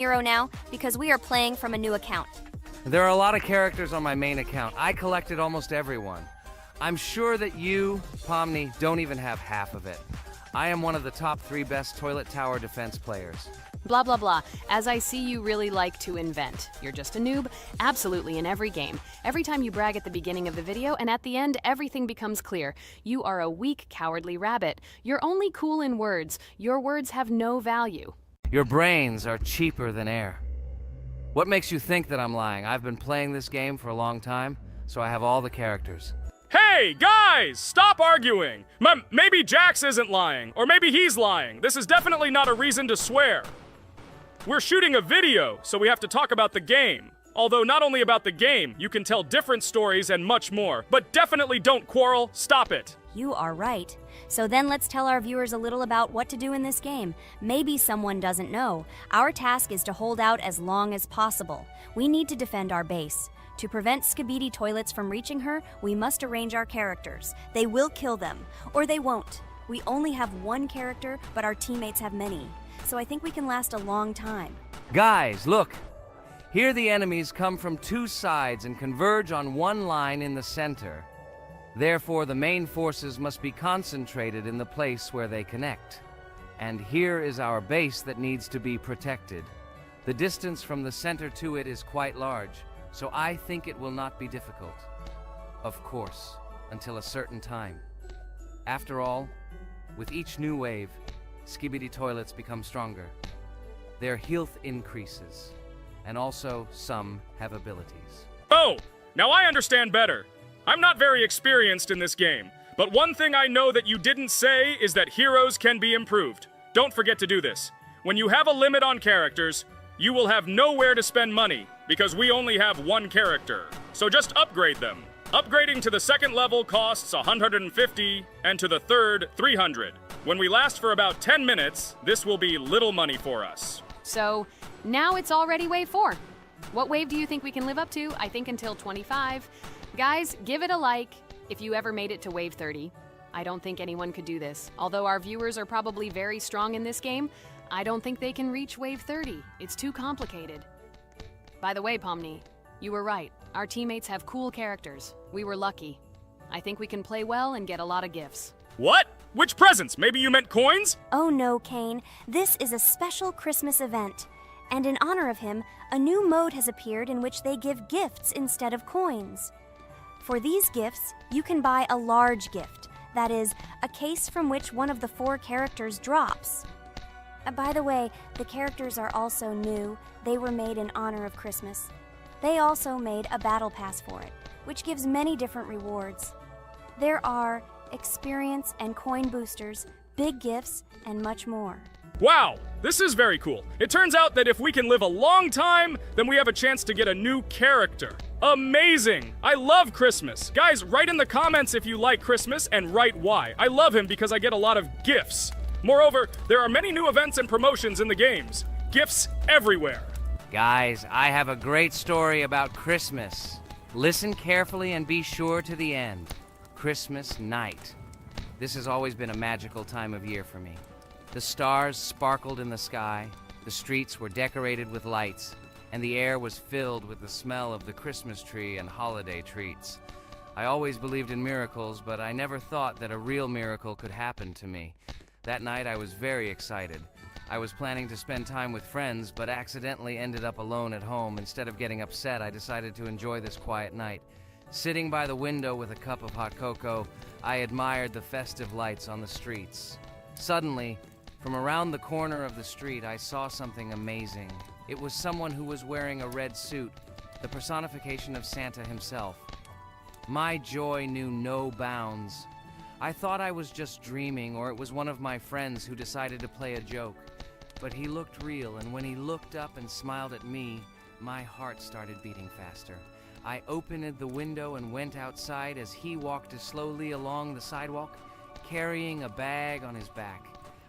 hero now because we are playing from a new account. There are a lot of characters on my main account. I collected almost everyone. I'm sure that you, Pomni, don't even have half of it. I am one of the top 3 best toilet tower defense players. Blah, blah, blah. As I see, you really like to invent. You're just a noob, absolutely in every game. Every time you brag at the beginning of the video, and at the end, everything becomes clear. You are a weak, cowardly rabbit. You're only cool in words. Your words have no value. Your brains are cheaper than air. What makes you think that I'm lying? I've been playing this game for a long time, so I have all the characters. Hey, guys! Stop arguing! Maybe Jax isn't lying, or maybe he's lying. This is definitely not a reason to swear. We're shooting a video, so we have to talk about the game. Although not only about the game, you can tell different stories and much more. But definitely don't quarrel. Stop it. You are right. So then let's tell our viewers a little about what to do in this game. Maybe someone doesn't know. Our task is to hold out as long as possible. We need to defend our base. To prevent Skibidi Toilets from reaching her, we must arrange our characters. They will kill them, or they won't. We only have one character, but our teammates have many. So I think we can last a long time. Guys, look! Here the enemies come from 2 sides and converge on one line in the center. Therefore, the main forces must be concentrated in the place where they connect. And here is our base that needs to be protected. The distance from the center to it is quite large, so I think it will not be difficult. Of course, until a certain time. After all, with each new wave, Skibidi Toilets become stronger. Their health increases, and also some have abilities. Oh, now I understand better. I'm not very experienced in this game, but one thing I know that you didn't say is that heroes can be improved. Don't forget to do this. When you have a limit on characters, you will have nowhere to spend money, because we only have one character. So just upgrade them. Upgrading to the 2nd level costs 150, and to the 3rd, 300. When we last for about 10 minutes, this will be little money for us. So, now it's already wave 4. What wave do you think we can live up to? I think until 25. Guys, give it a like if you ever made it to wave 30. I don't think anyone could do this. Although our viewers are probably very strong in this game, I don't think they can reach wave 30. It's too complicated. By the way, Pomni, you were right. Our teammates have cool characters. We were lucky. I think we can play well and get a lot of gifts. What? Which presents? Maybe you meant coins? Oh no, Kane. This is a special Christmas event. And in honor of him, a new mode has appeared in which they give gifts instead of coins. For these gifts, you can buy a large gift. That is, a case from which one of the 4 characters drops. By the way, the characters are also new. They were made in honor of Christmas. They also made a battle pass for it, which gives many different rewards. There are experience and coin boosters, big gifts, and much more. Wow, this is very cool. It turns out that if we can live a long time, then we have a chance to get a new character. Amazing! I love Christmas. Guys, write in the comments if you like Christmas and write why. I love him because I get a lot of gifts. Moreover, there are many new events and promotions in the games. Gifts everywhere. Guys, I have a great story about Christmas. Listen carefully and be sure to the end. Christmas night. This has always been a magical time of year for me. The stars sparkled in the sky, the streets were decorated with lights, and the air was filled with the smell of the Christmas tree and holiday treats. I always believed in miracles, but I never thought that a real miracle could happen to me. That night I was very excited. I was planning to spend time with friends, but accidentally ended up alone at home. Instead of getting upset, I decided to enjoy this quiet night. Sitting by the window with a cup of hot cocoa, I admired the festive lights on the streets. Suddenly, from around the corner of the street, I saw something amazing. It was someone who was wearing a red suit, the personification of Santa himself. My joy knew no bounds. I thought I was just dreaming, or it was one of my friends who decided to play a joke. But he looked real, and when he looked up and smiled at me, my heart started beating faster. I opened the window and went outside as he walked slowly along the sidewalk, carrying a bag on his back,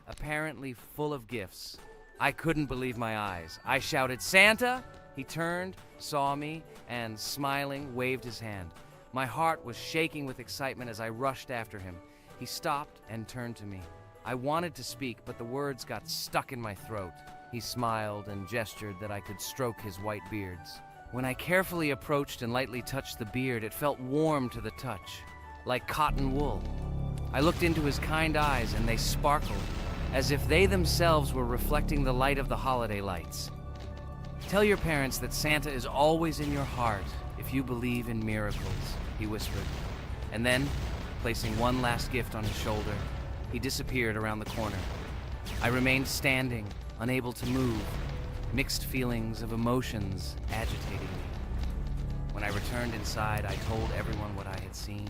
apparently full of gifts. I couldn't believe my eyes. I shouted, "Santa!" He turned, saw me, and smiling, waved his hand. My heart was shaking with excitement as I rushed after him. He stopped and turned to me. I wanted to speak, but the words got stuck in my throat. He smiled and gestured that I could stroke his white beards. When I carefully approached and lightly touched the beard, it felt warm to the touch, like cotton wool. I looked into his kind eyes and they sparkled, as if they themselves were reflecting the light of the holiday lights. Tell your parents that Santa is always in your heart if you believe in miracles, he whispered. And then, placing one last gift on his shoulder, he disappeared around the corner. I remained standing, unable to move, mixed feelings of emotions agitating me. When I returned inside, I told everyone what I had seen.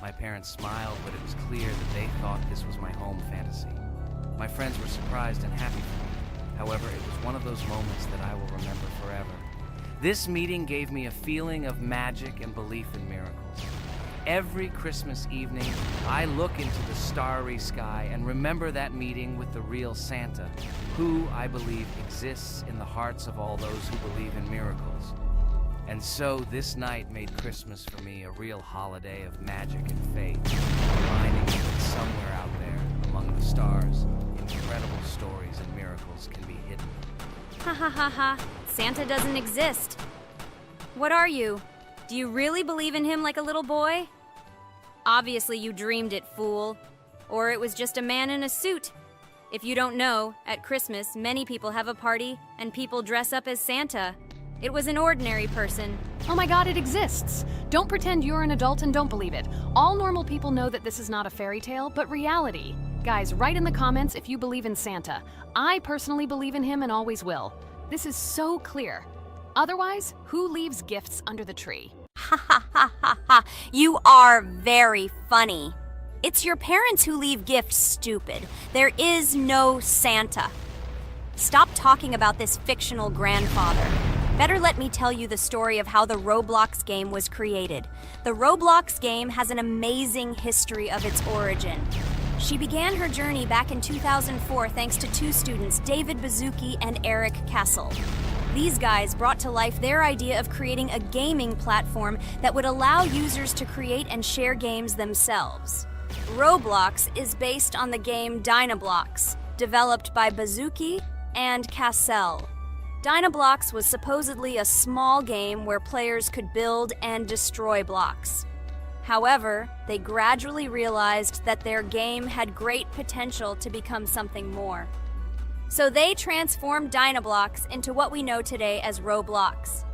My parents smiled, but it was clear that they thought this was my home fantasy. My friends were surprised and happy for me. However, it was one of those moments that I will remember forever. This meeting gave me a feeling of magic and belief in miracles. Every Christmas evening, I look into the starry sky and remember that meeting with the real Santa, who, I believe, exists in the hearts of all those who believe in miracles. And so this night made Christmas for me a real holiday of magic and faith, reminding me that somewhere out there, among the stars, incredible stories and miracles can be hidden. Ha ha ha ha. Santa doesn't exist. What are you? Do you really believe in him like a little boy? Obviously you dreamed it, fool. Or it was just a man in a suit. If you don't know, at Christmas, many people have a party and people dress up as Santa. It was an ordinary person. Oh my god, it exists! Don't pretend you're an adult and don't believe it. All normal people know that this is not a fairy tale, but reality. Guys, write in the comments if you believe in Santa. I personally believe in him and always will. This is so clear. Otherwise, who leaves gifts under the tree? Ha ha ha ha ha. You are very funny. It's your parents who leave gifts, stupid. There is no Santa. Stop talking about this fictional grandfather. Better let me tell you the story of how the Roblox game was created. The Roblox game has an amazing history of its origin. She began her journey back in 2004 thanks to two students, David Bazuki and Eric Castle. These guys brought to life their idea of creating a gaming platform that would allow users to create and share games themselves. Roblox is based on the game Dynablox, developed by Bazuki and Cassell. Dynablox was supposedly a small game where players could build and destroy blocks. However, they gradually realized that their game had great potential to become something more. So they transformed Dynablox into what we know today as Roblox.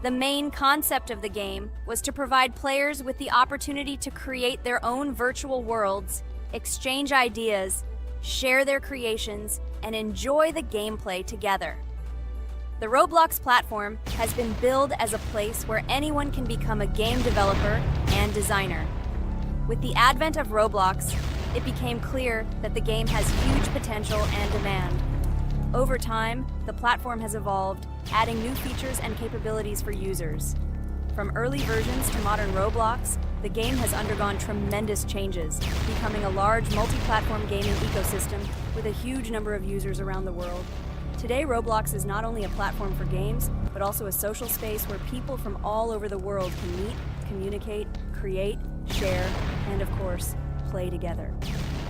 The main concept of the game was to provide players with the opportunity to create their own virtual worlds, exchange ideas, share their creations, and enjoy the gameplay together. The Roblox platform has been billed as a place where anyone can become a game developer and designer. With the advent of Roblox, it became clear that the game has huge potential and demand. Over time, the platform has evolved, adding new features and capabilities for users. From early versions to modern Roblox, the game has undergone tremendous changes, becoming a large multi-platform gaming ecosystem with a huge number of users around the world. Today, Roblox is not only a platform for games, but also a social space where people from all over the world can meet, communicate, create, share, and of course, play together.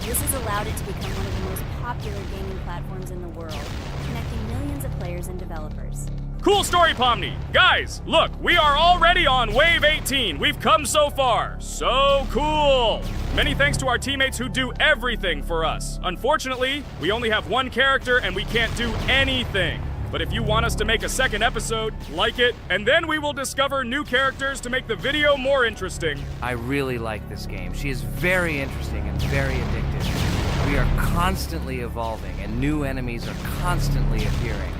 This has allowed it to become one of the most popular gaming platforms in the world, connecting millions of players and developers. Cool story, Pomni. Guys, look, we are already on Wave 18. We've come so far. So cool. Many thanks to our teammates who do everything for us. Unfortunately, we only have one character and we can't do anything. But if you want us to make a second episode, like it, and then we will discover new characters to make the video more interesting. I really like this game. She is very interesting and very addictive. We are constantly evolving and new enemies are constantly appearing.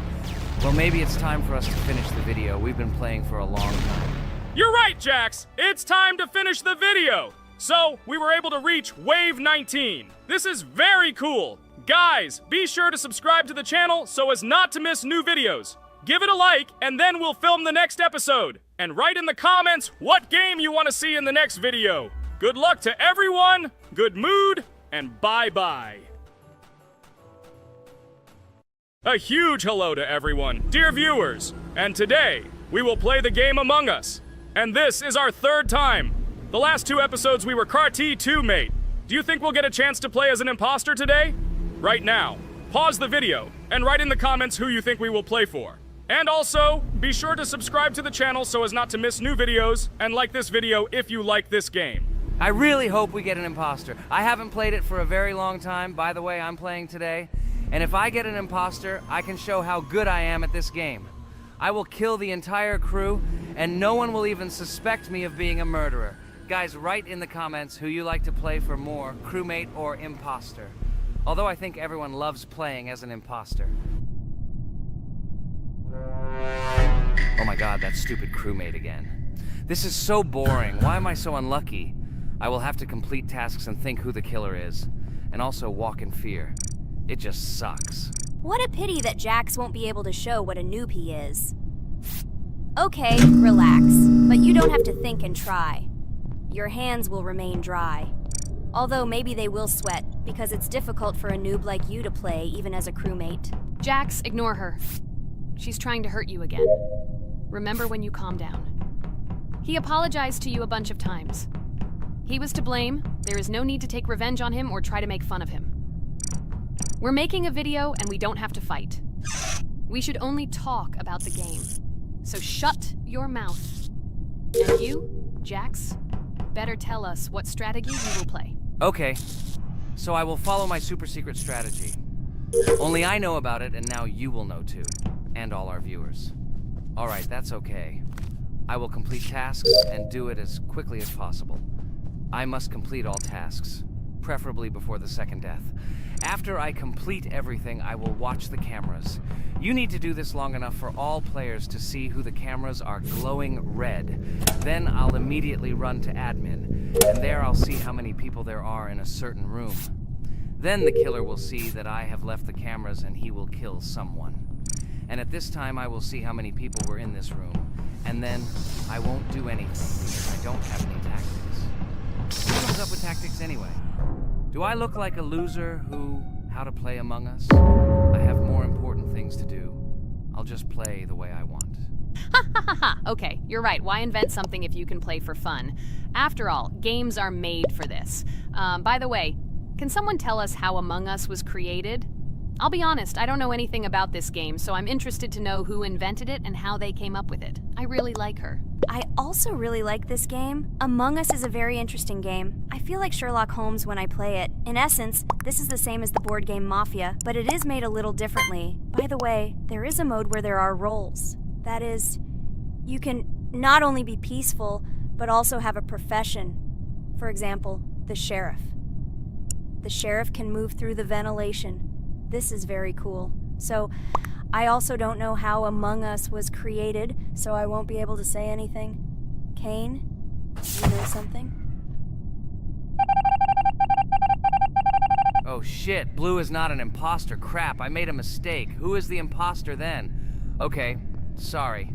Well, maybe it's time for us to finish the video. We've been playing for a long time. You're right, Jax. It's time to finish the video. So, we were able to reach Wave 19. This is very cool. Guys, be sure to subscribe to the channel so as not to miss new videos. Give it a like, and then we'll film the next episode. And write in the comments what game you want to see in the next video. Good luck to everyone, good mood, and bye-bye. A huge hello to everyone, dear viewers. And today, we will play the game Among Us. And this is our third time. The last two episodes we were CAR-T 2 mate. Do you think we'll get a chance to play as an imposter today? Right now, pause the video and write in the comments who you think we will play for. And also, be sure to subscribe to the channel so as not to miss new videos, and like this video if you like this game. I really hope we get an imposter. I haven't played it for a very long time. By the way, I'm playing today. And if I get an imposter, I can show how good I am at this game. I will kill the entire crew, and no one will even suspect me of being a murderer. Guys, write in the comments who you like to play for more, crewmate or imposter. Although I think everyone loves playing as an imposter. Oh my god, that stupid crewmate again. This is so boring. Why am I so unlucky? I will have to complete tasks and think who the killer is, and also walk in fear. It just sucks. What a pity that Jax won't be able to show what a noob he is. Okay, relax, but you don't have to think and try. Your hands will remain dry. Although maybe they will sweat, because it's difficult for a noob like you to play, even as a crewmate. Jax, ignore her. She's trying to hurt you again. Remember when you calm down. He apologized to you a bunch of times. He was to blame. There is no need to take revenge on him or try to make fun of him. We're making a video and we don't have to fight. We should only talk about the game. So shut your mouth. And you, Jax, better tell us what strategy you will play. Okay, so I will follow my super secret strategy. Only I know about it, and now you will know too. And all our viewers. Alright, that's okay. I will complete tasks and do it as quickly as possible. I must complete all tasks, preferably before the second death. After I complete everything, I will watch the cameras. You need to do this long enough for all players to see who the cameras are glowing red. Then I'll immediately run to admin, and there I'll see how many people there are in a certain room. Then the killer will see that I have left the cameras and he will kill someone. And at this time I will see how many people were in this room. And then I won't do anything because I don't have any tactics. Who comes up with tactics anyway? Do I look like a loser who, how to play Among Us? I have more important things to do. I'll just play the way I want. Ha ha ha ha! Okay, you're right. Why invent something if you can play for fun? After all, games are made for this. By the way, can someone tell us how Among Us was created? I'll be honest, I don't know anything about this game, so I'm interested to know who invented it and how they came up with it. I really like her. I also really like this game. Among Us is a very interesting game. I feel like Sherlock Holmes when I play it. In essence, this is the same as the board game Mafia, but it is made a little differently. By the way, there is a mode where there are roles. That is, you can not only be peaceful, but also have a profession. For example, the sheriff. The sheriff can move through the ventilation. This is very cool. So, I also don't know how Among Us was created, so I won't be able to say anything. Kane, you know something? Oh shit, Blue is not an imposter. Crap, I made a mistake. Who is the imposter then? Okay, sorry.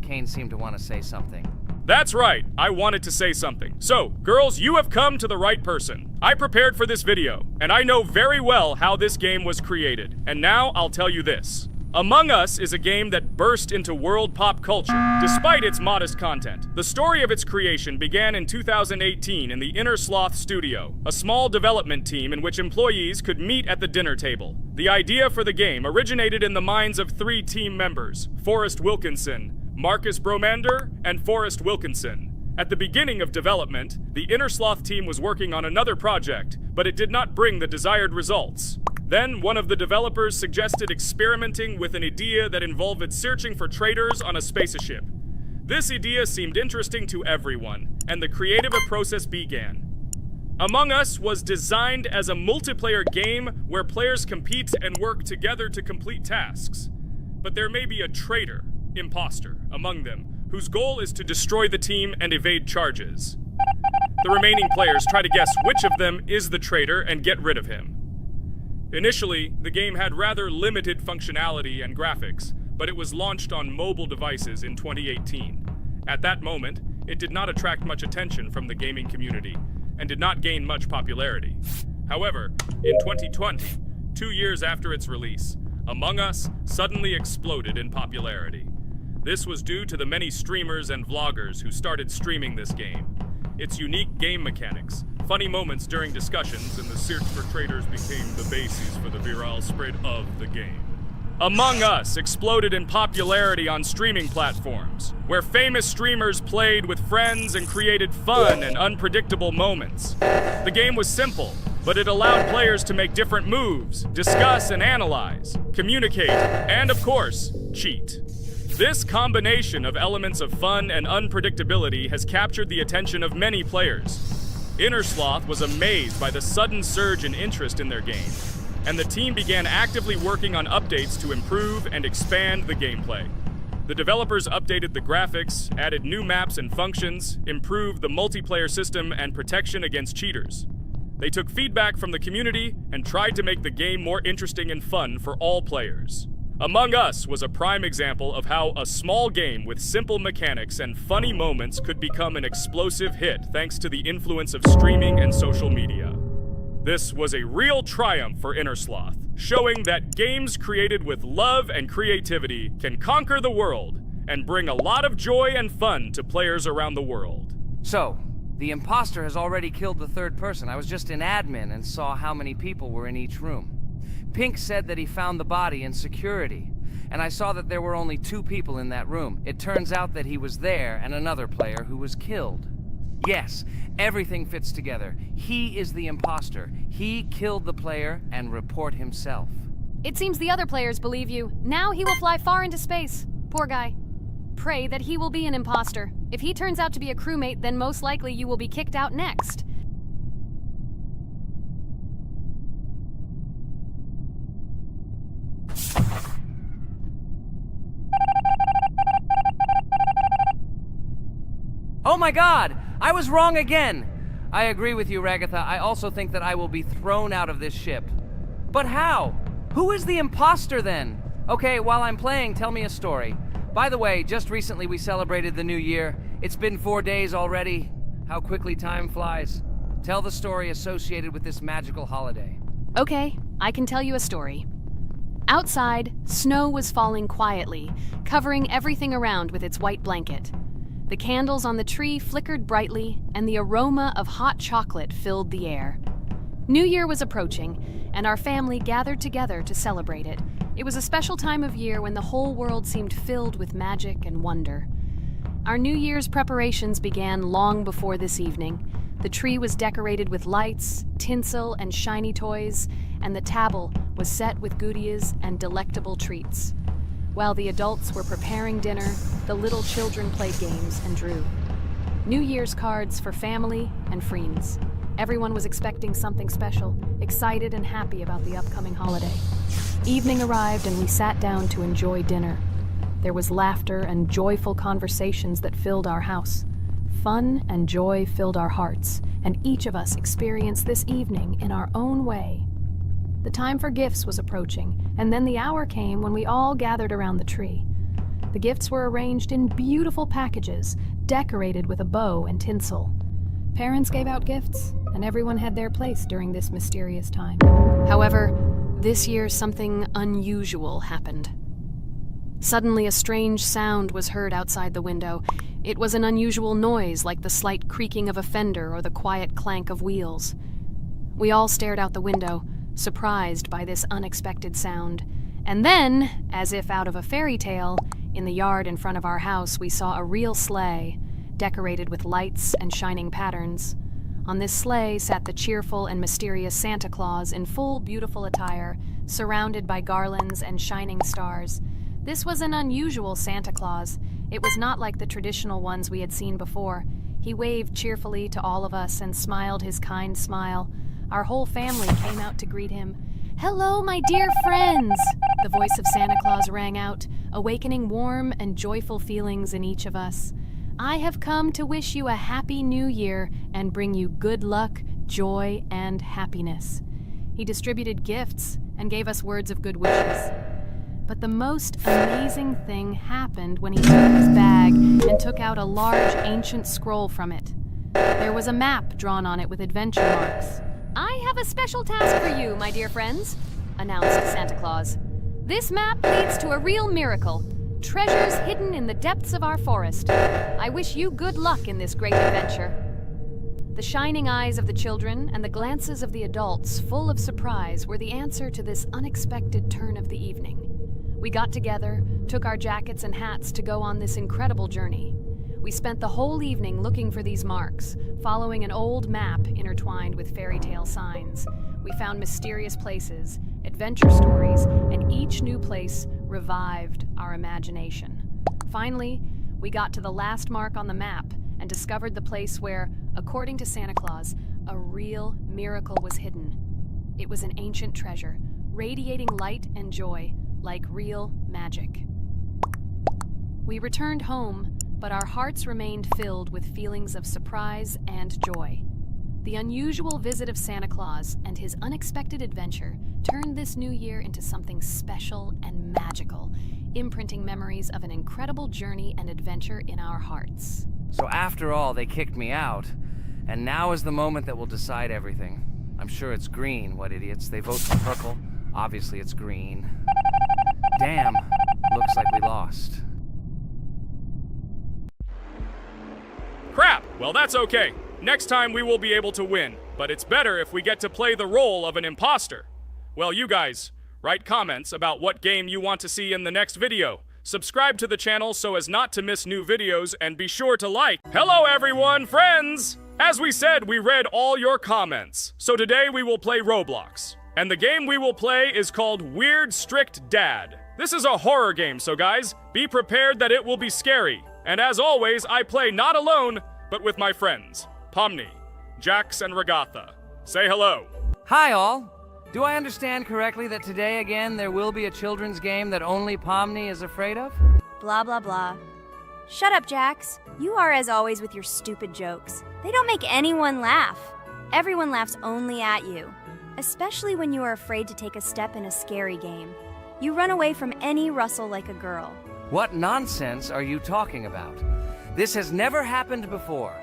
Kane seemed to want to say something. That's right, I wanted to say something. So, girls, you have come to the right person. I prepared for this video, and I know very well how this game was created. And now I'll tell you this. Among Us is a game that burst into world pop culture, despite its modest content. The story of its creation began in 2018 in the Inner Sloth Studio, a small development team in which employees could meet at the dinner table. The idea for the game originated in the minds of 3 team members, Forrest Wilkinson, Marcus Bromander, and Forrest Wilkinson. At the beginning of development, the Inner Sloth team was working on another project, but it did not bring the desired results. Then, one of the developers suggested experimenting with an idea that involved searching for traitors on a spaceship. This idea seemed interesting to everyone, and the creative process began. Among Us was designed as a multiplayer game where players compete and work together to complete tasks. But there may be a traitor, imposter, among them, whose goal is to destroy the team and evade charges. The remaining players try to guess which of them is the traitor and get rid of him. Initially, the game had rather limited functionality and graphics, but it was launched on mobile devices in 2018. At that moment, it did not attract much attention from the gaming community, and did not gain much popularity. However, in 2020, 2 years after its release, Among Us suddenly exploded in popularity. This was due to the many streamers and vloggers who started streaming this game. Its unique game mechanics, Funny moments during discussions and the search for traitors became the basis for the viral spread of the game. Among Us exploded in popularity on streaming platforms, where famous streamers played with friends and created fun and unpredictable moments. The game was simple, but it allowed players to make different moves, discuss and analyze, communicate, and of course, cheat. This combination of elements of fun and unpredictability has captured the attention of many players. Innersloth was amazed by the sudden surge in interest in their game, and the team began actively working on updates to improve and expand the gameplay. The developers updated the graphics, added new maps and functions, improved the multiplayer system and protection against cheaters. They took feedback from the community and tried to make the game more interesting and fun for all players. Among Us was a prime example of how a small game with simple mechanics and funny moments could become an explosive hit thanks to the influence of streaming and social media. This was a real triumph for Innersloth, showing that games created with love and creativity can conquer the world and bring a lot of joy and fun to players around the world. So, the imposter has already killed the third person. I was just in admin and saw how many people were in each room. Pink said that he found the body in security, and I saw that there were only 2 people in that room. It turns out that he was there and another player who was killed. Yes, everything fits together. He is the imposter. He killed the player and report himself. It seems the other players believe you. Now he will fly far into space. Poor guy. Pray that he will be an imposter. If he turns out to be a crewmate, then most likely you will be kicked out next. Oh my god! I was wrong again! I agree with you, Ragatha. I also think that I will be thrown out of this ship. But how? Who is the imposter then? Okay, while I'm playing, tell me a story. By the way, just recently we celebrated the new year. It's been 4 days already. How quickly time flies. Tell the story associated with this magical holiday. Okay, I can tell you a story. Outside, snow was falling quietly, covering everything around with its white blanket. The candles on the tree flickered brightly, and the aroma of hot chocolate filled the air. New Year was approaching, and our family gathered together to celebrate it. It was a special time of year when the whole world seemed filled with magic and wonder. Our New Year's preparations began long before this evening. The tree was decorated with lights, tinsel, and shiny toys, and the table was set with goodies and delectable treats. While the adults were preparing dinner, the little children played games and drew. New Year's cards for family and friends. Everyone was expecting something special, excited and happy about the upcoming holiday. Evening arrived and we sat down to enjoy dinner. There was laughter and joyful conversations that filled our house. Fun and joy filled our hearts, and each of us experienced this evening in our own way. The time for gifts was approaching, and then the hour came when we all gathered around the tree. The gifts were arranged in beautiful packages, decorated with a bow and tinsel. Parents gave out gifts, and everyone had their place during this mysterious time. However, this year something unusual happened. Suddenly a strange sound was heard outside the window. It was an unusual noise, like the slight creaking of a fender or the quiet clank of wheels. We all stared out the window, surprised by this unexpected sound. And then, as if out of a fairy tale, in the yard in front of our house we saw a real sleigh, decorated with lights and shining patterns. On this sleigh sat the cheerful and mysterious Santa Claus in full beautiful attire, surrounded by garlands and shining stars. This was an unusual Santa Claus. It was not like the traditional ones we had seen before. He waved cheerfully to all of us and smiled his kind smile. Our whole family came out to greet him. "Hello, my dear friends!" The voice of Santa Claus rang out, awakening warm and joyful feelings in each of us. "I have come to wish you a happy new year and bring you good luck, joy, and happiness." He distributed gifts and gave us words of good wishes. But the most amazing thing happened when he took his bag and took out a large ancient scroll from it. There was a map drawn on it with adventure marks. "I have a special task for you, my dear friends," announced Santa Claus. "This map leads to a real miracle. Treasures hidden in the depths of our forest. I wish you good luck in this great adventure." The shining eyes of the children and the glances of the adults, full of surprise, were the answer to this unexpected turn of the evening. We got together, took our jackets and hats to go on this incredible journey. We spent the whole evening looking for these marks, following an old map intertwined with fairy tale signs. We found mysterious places, adventure stories, and each new place revived our imagination. Finally, we got to the last mark on the map and discovered the place where, according to Santa Claus, a real miracle was hidden. It was an ancient treasure, radiating light and joy, like real magic. We returned home, but our hearts remained filled with feelings of surprise and joy. The unusual visit of Santa Claus and his unexpected adventure turned this new year into something special and magical, imprinting memories of an incredible journey and adventure in our hearts. So after all, they kicked me out, and now is the moment that will decide everything. I'm sure it's green, what idiots. They vote for purple. Obviously it's green. Damn, looks like we lost. Crap! Well, that's okay. Next time we will be able to win, but it's better if we get to play the role of an imposter. Well, you guys, write comments about what game you want to see in the next video. Subscribe to the channel so as not to miss new videos, and be sure to like. Hello everyone, friends! As we said, we read all your comments. So today we will play Roblox. And the game we will play is called Weird Strict Dad. This is a horror game, so guys, be prepared that it will be scary. And as always, I play not alone, but with my friends, Pomni, Jax, and Regatha. Say hello. Hi all! Do I understand correctly that today again there will be a children's game that only Pomni is afraid of? Blah, blah, blah. Shut up, Jax. You are as always with your stupid jokes. They don't make anyone laugh. Everyone laughs only at you. Especially when you are afraid to take a step in a scary game. You run away from any rustle like a girl. What nonsense are you talking about? This has never happened before.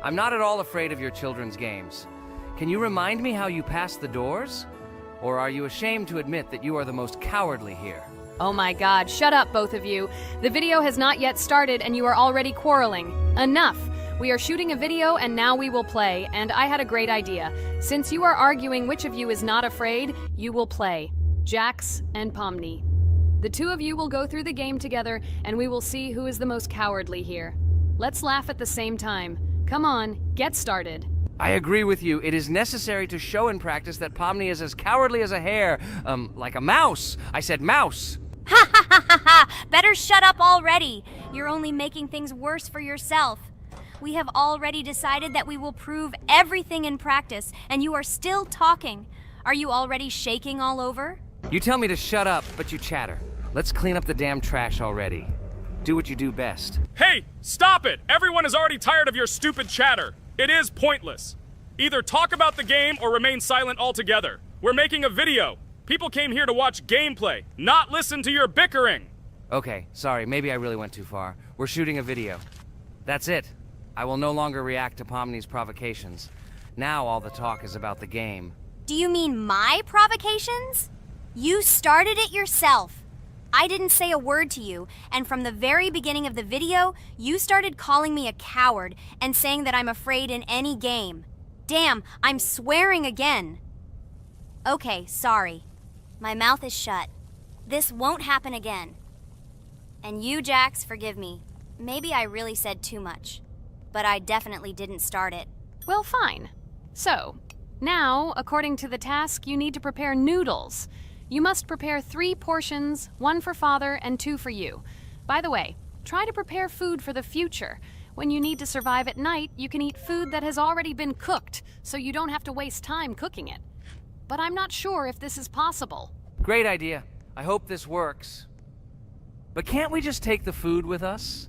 I'm not at all afraid of your children's games. Can you remind me how you passed the doors? Or are you ashamed to admit that you are the most cowardly here? Oh my god, shut up, both of you. The video has not yet started and you are already quarreling. Enough! We are shooting a video and now we will play, and I had a great idea. Since you are arguing which of you is not afraid, you will play. Jax and Pomni. The two of you will go through the game together and we will see who is the most cowardly here. Let's laugh at the same time. Come on, get started. I agree with you. It is necessary to show in practice that Pomni is as cowardly as a hare. Like a mouse. I said mouse. Ha ha ha ha ha! Better shut up already. You're only making things worse for yourself. We have already decided that we will prove everything in practice, and you are still talking. Are you already shaking all over? You tell me to shut up, but you chatter. Let's clean up the damn trash already. Do what you do best. Hey, stop it! Everyone is already tired of your stupid chatter. It is pointless. Either talk about the game or remain silent altogether. We're making a video. People came here to watch gameplay, not listen to your bickering. Okay, sorry, maybe I really went too far. We're shooting a video. That's it. I will no longer react to Pomni's provocations. Now all the talk is about the game. Do you mean my provocations? You started it yourself. I didn't say a word to you, and from the very beginning of the video, you started calling me a coward and saying that I'm afraid in any game. Damn, I'm swearing again. Okay, sorry. My mouth is shut. This won't happen again. And you, Jax, forgive me. Maybe I really said too much, but I definitely didn't start it. Well, fine. So, now, according to the task, you need to prepare noodles. You must prepare 3 portions, 1 for Father and 2 for you. By the way, try to prepare food for the future. When you need to survive at night, you can eat food that has already been cooked, so you don't have to waste time cooking it. But I'm not sure if this is possible. Great idea. I hope this works. But can't we just take the food with us?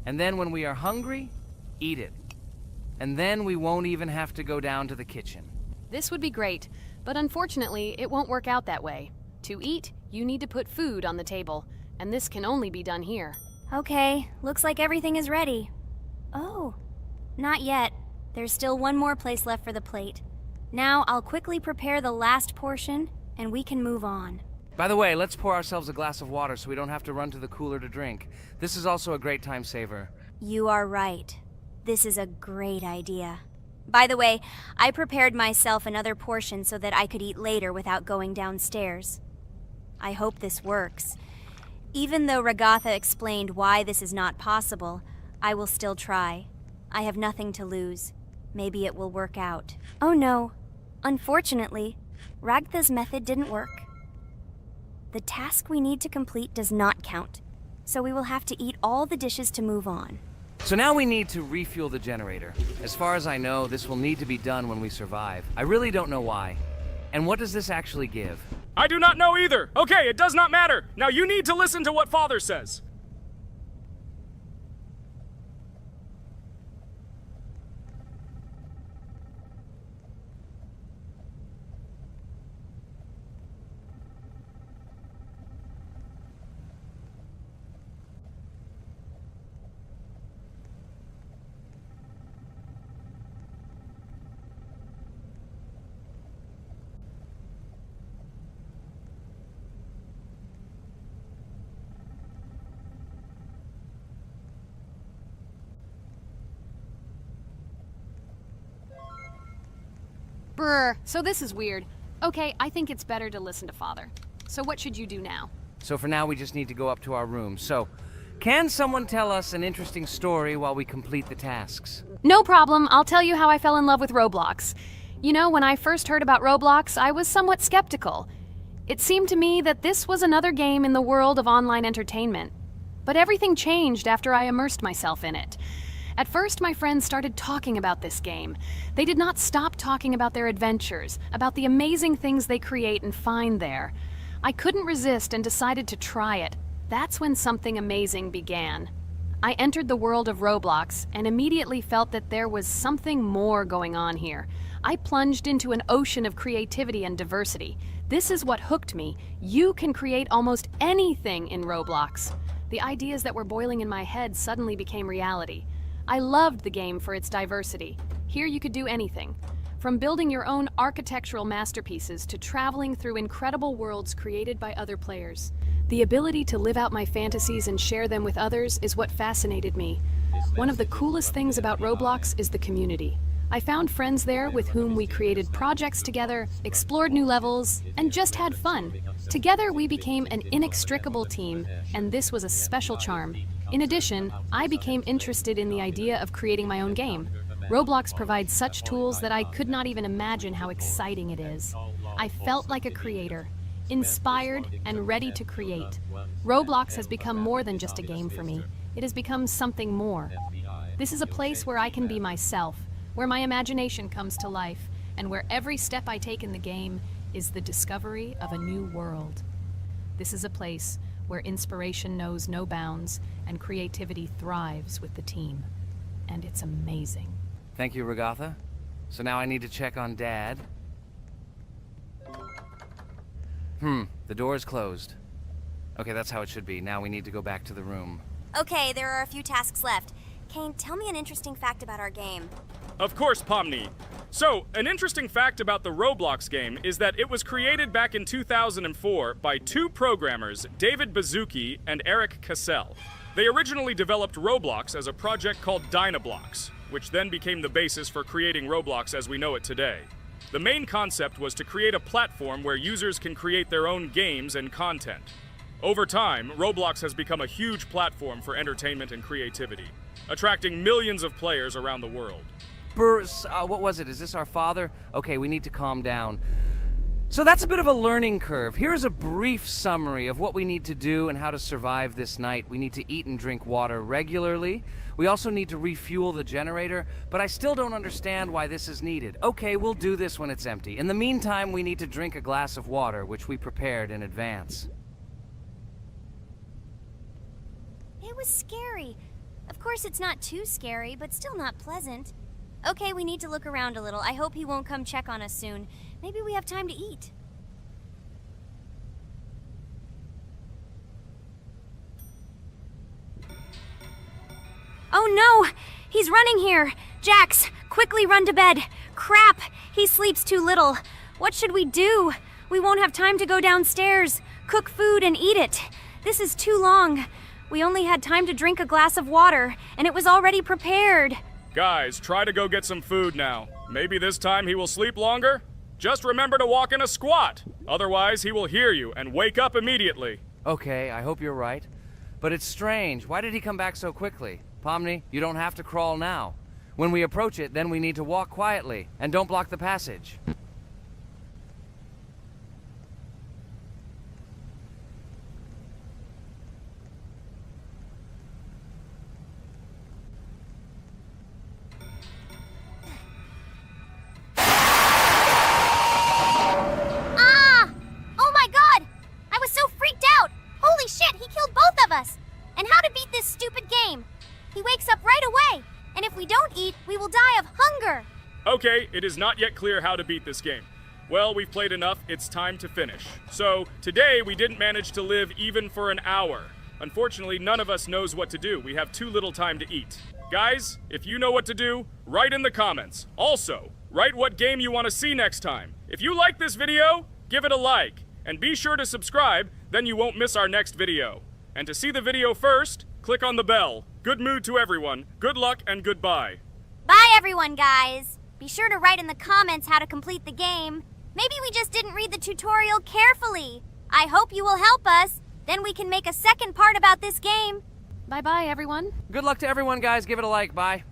And then when we are hungry, eat it. And then we won't even have to go down to the kitchen. This would be great, but unfortunately, it won't work out that way. To eat, you need to put food on the table, and this can only be done here. Okay, looks like everything is ready. Oh, not yet. There's still one more place left for the plate. Now I'll quickly prepare the last portion, and we can move on. By the way, let's pour ourselves a glass of water so we don't have to run to the cooler to drink. This is also a great time saver. You are right. This is a great idea. By the way, I prepared myself another portion so that I could eat later without going downstairs. I hope this works. Even though Ragatha explained why this is not possible, I will still try. I have nothing to lose. Maybe it will work out. Oh no. Unfortunately, Ragatha's method didn't work. The task we need to complete does not count, so we will have to eat all the dishes to move on. So now we need to refuel the generator. As far as I know, this will need to be done when we survive. I really don't know why. And what does this actually give? I do not know either. Okay, it does not matter. Now you need to listen to what Father says. Brr, so this is weird. Okay, I think it's better to listen to Father. So what should you do now? So for now, we just need to go up to our room. So, can someone tell us an interesting story while we complete the tasks? No problem, I'll tell you how I fell in love with Roblox. You know, when I first heard about Roblox, I was somewhat skeptical. It seemed to me that this was another game in the world of online entertainment. But everything changed after I immersed myself in it. At first, my friends started talking about this game. They did not stop talking about their adventures, about the amazing things they create and find there. I couldn't resist and decided to try it. That's when something amazing began. I entered the world of Roblox and immediately felt that there was something more going on here. I plunged into an ocean of creativity and diversity. This is what hooked me. You can create almost anything in Roblox. The ideas that were boiling in my head suddenly became reality. I loved the game for its diversity. Here you could do anything. From building your own architectural masterpieces to traveling through incredible worlds created by other players. The ability to live out my fantasies and share them with others is what fascinated me. One of the coolest things about Roblox is the community. I found friends there with whom we created projects together, explored new levels, and just had fun. Together we became an inextricable team, and this was a special charm. In addition, I became interested in the idea of creating my own game. Roblox provides such tools that I could not even imagine how exciting it is. I felt like a creator, inspired and ready to create. Roblox has become more than just a game for me. It has become something more. This is a place where I can be myself, where my imagination comes to life, and where every step I take in the game is the discovery of a new world. This is a place where inspiration knows no bounds and creativity thrives with the team. And it's amazing. Thank you, Ragatha. So now I need to check on Dad. The door is closed. Okay, that's how it should be. Now we need to go back to the room. Okay, there are a few tasks left. Kane, tell me an interesting fact about our game. Of course, Pomni. So, an interesting fact about the Roblox game is that it was created back in 2004 by two programmers, David Baszucki and Eric Cassell. They originally developed Roblox as a project called Dynablocks, which then became the basis for creating Roblox as we know it today. The main concept was to create a platform where users can create their own games and content. Over time, Roblox has become a huge platform for entertainment and creativity, attracting millions of players around the world. What was it? Is this our father? Okay, we need to calm down. So that's a bit of a learning curve. Here's a brief summary of what we need to do and how to survive this night. We need to eat and drink water regularly. We also need to refuel the generator, but I still don't understand why this is needed. Okay, we'll do this when it's empty. In the meantime, we need to drink a glass of water, which we prepared in advance. It was scary. Of course, it's not too scary, but still not pleasant. Okay, we need to look around a little. I hope he won't come check on us soon. Maybe we have time to eat. Oh no! He's running here! Jax, quickly run to bed! Crap! He sleeps too little. What should we do? We won't have time to go downstairs, cook food, and eat it. This is too long. We only had time to drink a glass of water, and it was already prepared. Guys, try to go get some food now. Maybe this time he will sleep longer? Just remember to walk in a squat. Otherwise, he will hear you and wake up immediately. Okay, I hope you're right. But it's strange. Why did he come back so quickly? Pomni, you don't have to crawl now. When we approach it, then we need to walk quietly. And don't block the passage. And how to beat this stupid game. He wakes up right away, and if we don't eat, we will die of hunger. Okay, it is not yet clear how to beat this game. Well, we've played enough, it's time to finish. So, today we didn't manage to live even for an hour. Unfortunately, none of us knows what to do. We have too little time to eat. Guys, if you know what to do, write in the comments. Also, write what game you want to see next time. If you like this video, give it a like. And be sure to subscribe, then you won't miss our next video. And to see the video first, click on the bell. Good mood to everyone, good luck, and goodbye. Bye everyone, guys. Be sure to write in the comments how to complete the game. Maybe we just didn't read the tutorial carefully. I hope you will help us. Then we can make a second part about this game. Bye-bye, everyone. Good luck to everyone, guys. Give it a like. Bye.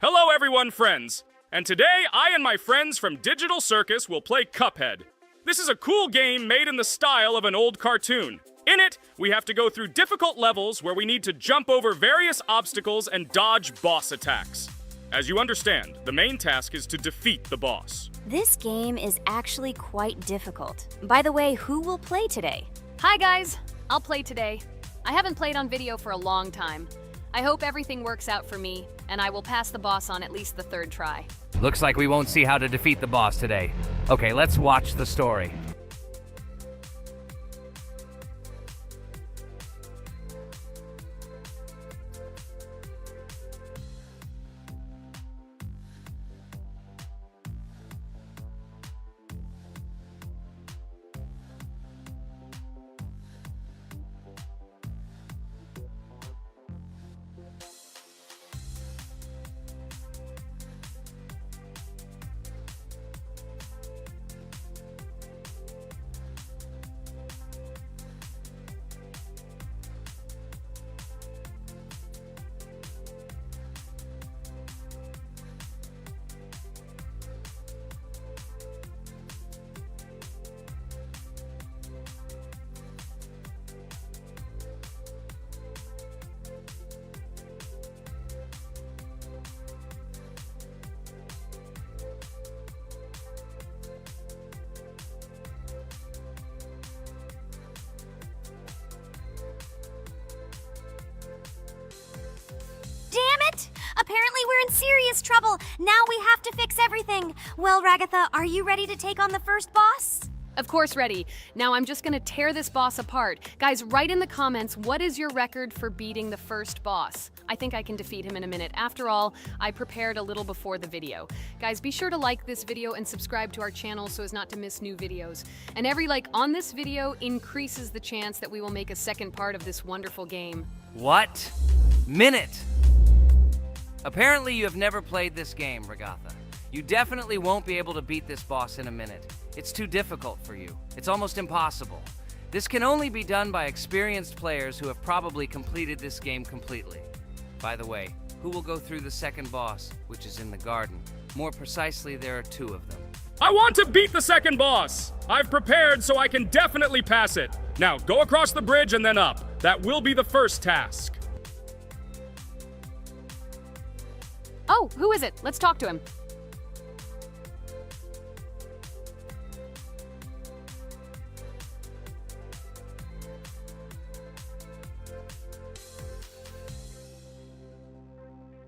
Hello everyone, friends. And today, I and my friends from Digital Circus will play Cuphead. This is a cool game made in the style of an old cartoon. In it, we have to go through difficult levels where we need to jump over various obstacles and dodge boss attacks. As you understand, the main task is to defeat the boss. This game is actually quite difficult. By the way, who will play today? Hi, guys. I'll play today. I haven't played on video for a long time. I hope everything works out for me, and I will pass the boss on at least the third try. Looks like we won't see how to defeat the boss today. Okay, let's watch the story. Apparently we're in serious trouble. Now we have to fix everything. Well, Ragatha, are you ready to take on the first boss? Of course, ready. Now I'm just gonna tear this boss apart. Guys, write in the comments, what is your record for beating the first boss? I think I can defeat him in a minute. After all, I prepared a little before the video. Guys, be sure to like this video and subscribe to our channel so as not to miss new videos. And every like on this video increases the chance that we will make a second part of this wonderful game. What? Minute! Apparently you have never played this game, Ragatha. You definitely won't be able to beat this boss in a minute. It's too difficult for you. It's almost impossible. This can only be done by experienced players who have probably completed this game completely. By the way, who will go through the second boss, which is in the garden? More precisely, there are two of them. I want to beat the second boss! I've prepared so I can definitely pass it. Now, go across the bridge and then up. That will be the first task. Oh, who is it? Let's talk to him.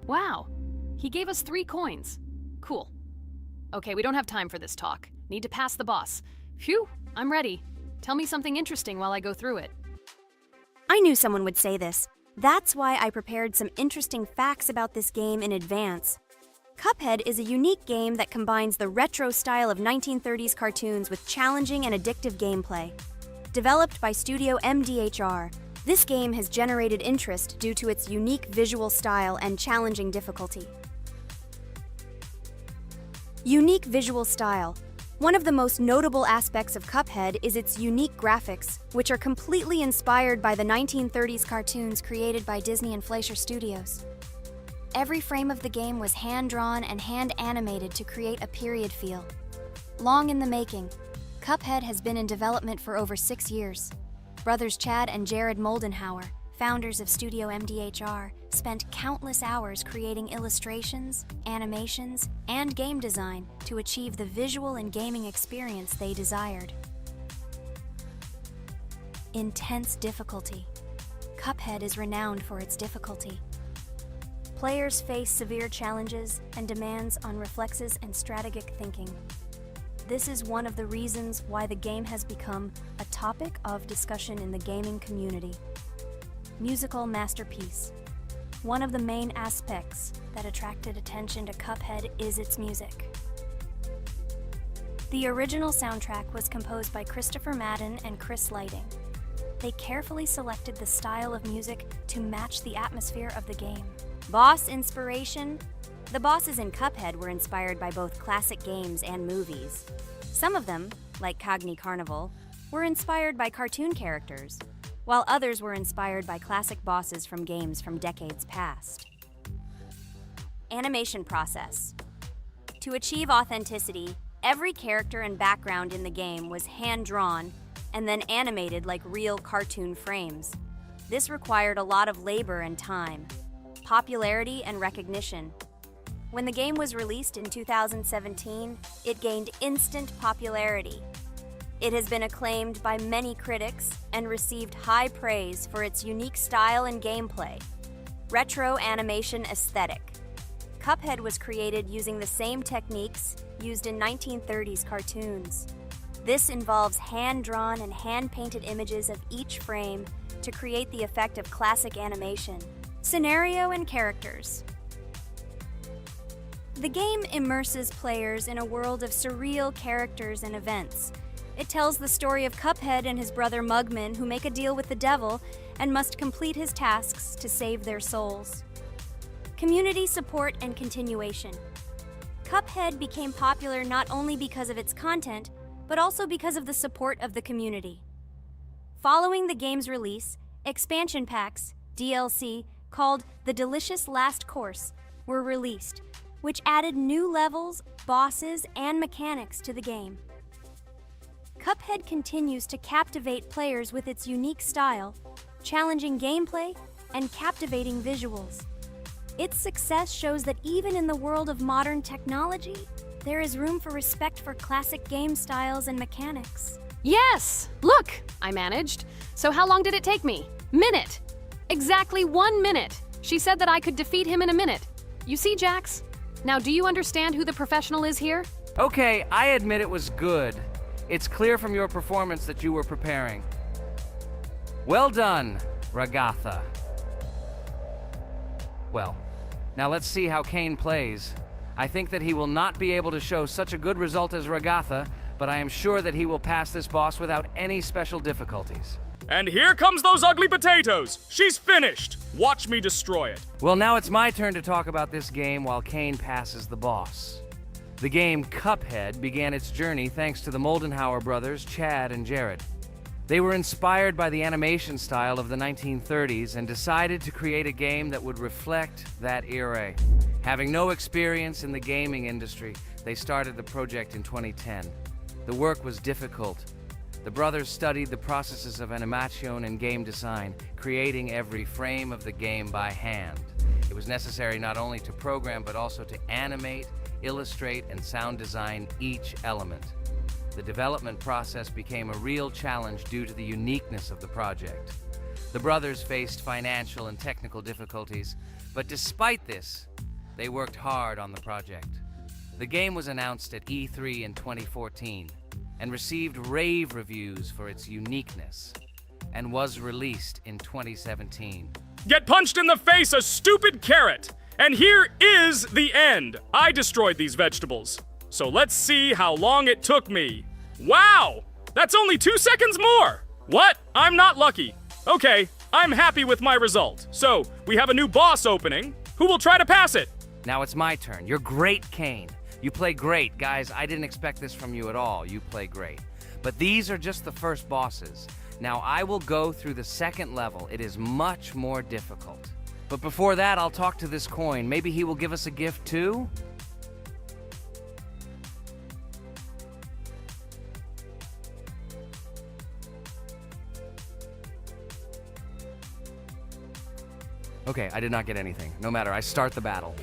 Wow, he gave us 3 coins. Cool. Okay, we don't have time for this talk. Need to pass the boss. Phew, I'm ready. Tell me something interesting while I go through it. I knew someone would say this. That's why I prepared some interesting facts about this game in advance. Cuphead is a unique game that combines the retro style of 1930s cartoons with challenging and addictive gameplay. Developed by Studio MDHR, This game has generated interest due to its unique visual style and challenging difficulty. Unique visual style. One of the most notable aspects of Cuphead is its unique graphics, which are completely inspired by the 1930s cartoons created by Disney and Fleischer Studios. Every frame of the game was hand-drawn and hand-animated to create a period feel. Long in the making, Cuphead has been in development for over 6 years. Brothers Chad and Jared Moldenhauer, founders of Studio MDHR, spent countless hours creating illustrations, animations, and game design to achieve the visual and gaming experience they desired. Intense difficulty. Cuphead is renowned for its difficulty. Players face severe challenges and demands on reflexes and strategic thinking. This is one of the reasons why the game has become a topic of discussion in the gaming community. Musical masterpiece. One of the main aspects that attracted attention to Cuphead is its music. The original soundtrack was composed by Christopher Madden and Chris Lighting. They carefully selected the style of music to match the atmosphere of the game. Boss inspiration. The bosses in Cuphead were inspired by both classic games and movies. Some of them, like Cogni Carnival, were inspired by cartoon characters, while others were inspired by classic bosses from games from decades past. Animation process. To achieve authenticity, every character and background in the game was hand-drawn and then animated like real cartoon frames. This required a lot of labor and time. Popularity and recognition. When the game was released in 2017, it gained instant popularity. It has been acclaimed by many critics and received high praise for its unique style and gameplay. Retro animation aesthetic. Cuphead was created using the same techniques used in 1930s cartoons. This involves hand-drawn and hand-painted images of each frame to create the effect of classic animation. Scenario and characters. The game immerses players in a world of surreal characters and events. It tells the story of Cuphead and his brother Mugman, who make a deal with the devil and must complete his tasks to save their souls. Community support and continuation. Cuphead became popular not only because of its content, but also because of the support of the community. Following the game's release, expansion packs, DLC, called The Delicious Last Course, were released, which added new levels, bosses, and mechanics to the game. Cuphead continues to captivate players with its unique style, challenging gameplay, and captivating visuals. Its success shows that even in the world of modern technology, there is room for respect for classic game styles and mechanics. Yes! Look! I managed. So how long did it take me? Minute! Exactly 1 minute! She said that I could defeat him in a minute. You see, Jax? Now, do you understand who the professional is here? Okay, I admit it was good. It's clear from your performance that you were preparing. Well done, Ragatha. Well, now let's see how Kane plays. I think that he will not be able to show such a good result as Ragatha, but I am sure that he will pass this boss without any special difficulties. And here comes those ugly potatoes! She's finished! Watch me destroy it. Well, now it's my turn to talk about this game while Kane passes the boss. The game Cuphead began its journey thanks to the Moldenhauer brothers, Chad and Jared. They were inspired by the animation style of the 1930s and decided to create a game that would reflect that era. Having no experience in the gaming industry, they started the project in 2010. The work was difficult. The brothers studied the processes of animation and game design, creating every frame of the game by hand. It was necessary not only to program, but also to animate, illustrate, and sound design each element. The development process became a real challenge due to the uniqueness of the project. The brothers faced financial and technical difficulties, but despite this, they worked hard on the project. The game was announced at E3 in 2014 and received rave reviews for its uniqueness, and was released in 2017. Get punched in the face, a stupid carrot! And here is the end. I destroyed these vegetables. So let's see how long it took me. Wow! That's only 2 seconds more! What? I'm not lucky. Okay, I'm happy with my result. So, we have a new boss opening. Who will try to pass it? Now it's my turn. You're great, Kane. You play great. Guys, I didn't expect this from you at all. You play great. But these are just the first bosses. Now I will go through the second level. It is much more difficult. But before that, I'll talk to this coin. Maybe he will give us a gift too? Okay, I did not get anything. No matter, I start the battle.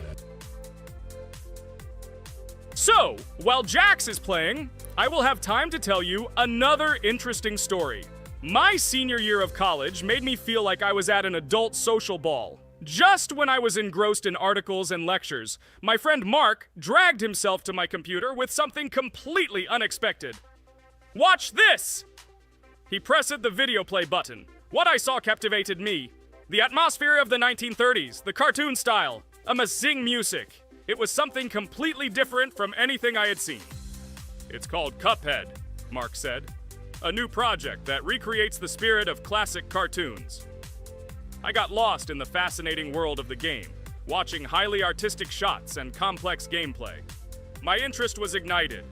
So, while Jax is playing, I will have time to tell you another interesting story. My senior year of college made me feel like I was at an adult social ball. Just when I was engrossed in articles and lectures, my friend Mark dragged himself to my computer with something completely unexpected. Watch this! He pressed the video play button. What I saw captivated me. The atmosphere of the 1930s, the cartoon style, amazing music. It was something completely different from anything I had seen. It's called Cuphead, Mark said. A new project that recreates the spirit of classic cartoons. I got lost in the fascinating world of the game, watching highly artistic shots and complex gameplay. My interest was ignited.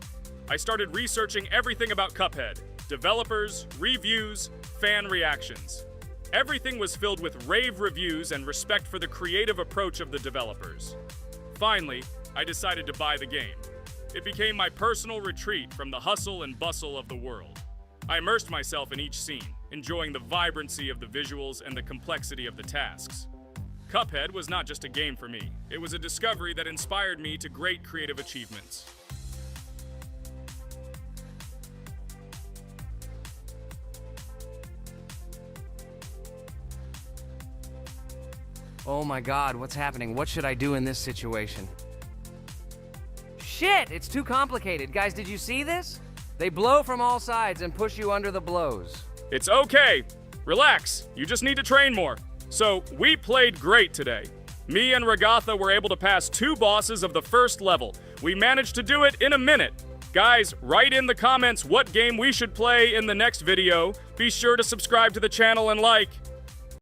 I started researching everything about Cuphead, developers, reviews, fan reactions. Everything was filled with rave reviews and respect for the creative approach of the developers. Finally, I decided to buy the game. It became my personal retreat from the hustle and bustle of the world. I immersed myself in each scene, enjoying the vibrancy of the visuals and the complexity of the tasks. Cuphead was not just a game for me. It was a discovery that inspired me to great creative achievements. Oh my god, what's happening? What should I do in this situation? Shit, it's too complicated. Guys, did you see this? They blow from all sides and push you under the blows. It's okay. Relax. You just need to train more. So, we played great today. Me and Regatha were able to pass 2 bosses of the first level. We managed to do it in a minute. Guys, write in the comments what game we should play in the next video. Be sure to subscribe to the channel and like.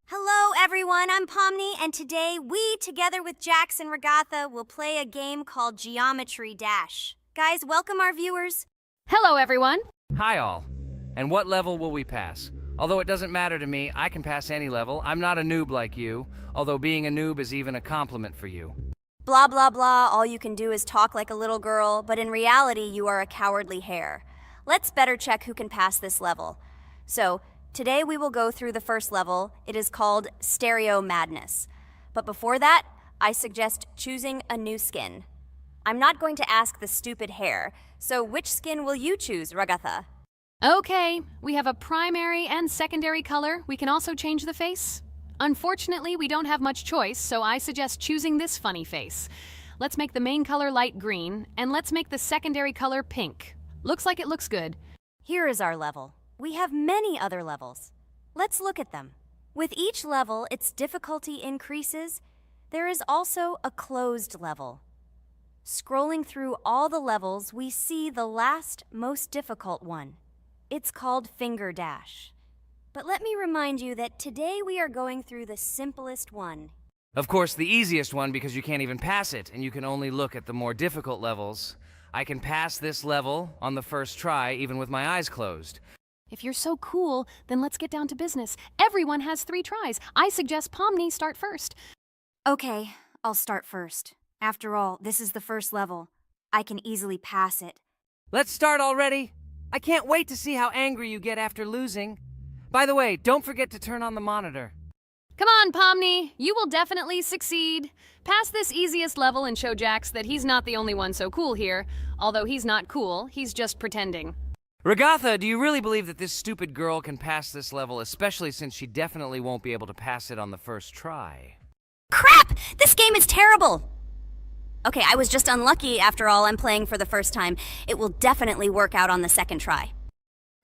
Hello, everyone. I'm Pomni, and today we, together with Jax and Regatha, will play a game called Geometry Dash. Guys, welcome our viewers. Hello, everyone. Hi all. And what level will we pass? Although it doesn't matter to me, I can pass any level. I'm not a noob like you, although being a noob is even a compliment for you. Blah, blah, blah. All you can do is talk like a little girl, but in reality, you are a cowardly hare. Let's better check who can pass this level. So, today we will go through the first level. It is called Stereo Madness. But before that, I suggest choosing a new skin. I'm not going to ask the stupid hare, so which skin will you choose, Regatha? Okay, we have a primary and secondary color. We can also change the face. Unfortunately, we don't have much choice, so I suggest choosing this funny face. Let's make the main color light green, and let's make the secondary color pink. Looks like it looks good. Here is our level. We have many other levels. Let's look at them. With each level, its difficulty increases. There is also a closed level. Scrolling through all the levels, we see the last, most difficult one. It's called Finger Dash. But let me remind you that today we are going through the simplest one. Of course, the easiest one because you can't even pass it, and you can only look at the more difficult levels. I can pass this level on the first try, even with my eyes closed. If you're so cool, then let's get down to business. Everyone has 3 tries. I suggest Pomni start first. Okay, I'll start first. After all, this is the first level. I can easily pass it. Let's start already. I can't wait to see how angry you get after losing. By the way, don't forget to turn on the monitor. Come on, Pomni. You will definitely succeed. Pass this easiest level and show Jax that he's not the only one so cool here. Although he's not cool, he's just pretending. Regatha, do you really believe that this stupid girl can pass this level, especially since she definitely won't be able to pass it on the first try? Crap! This game is terrible! Okay, I was just unlucky. After all, I'm playing for the first time. It will definitely work out on the second try.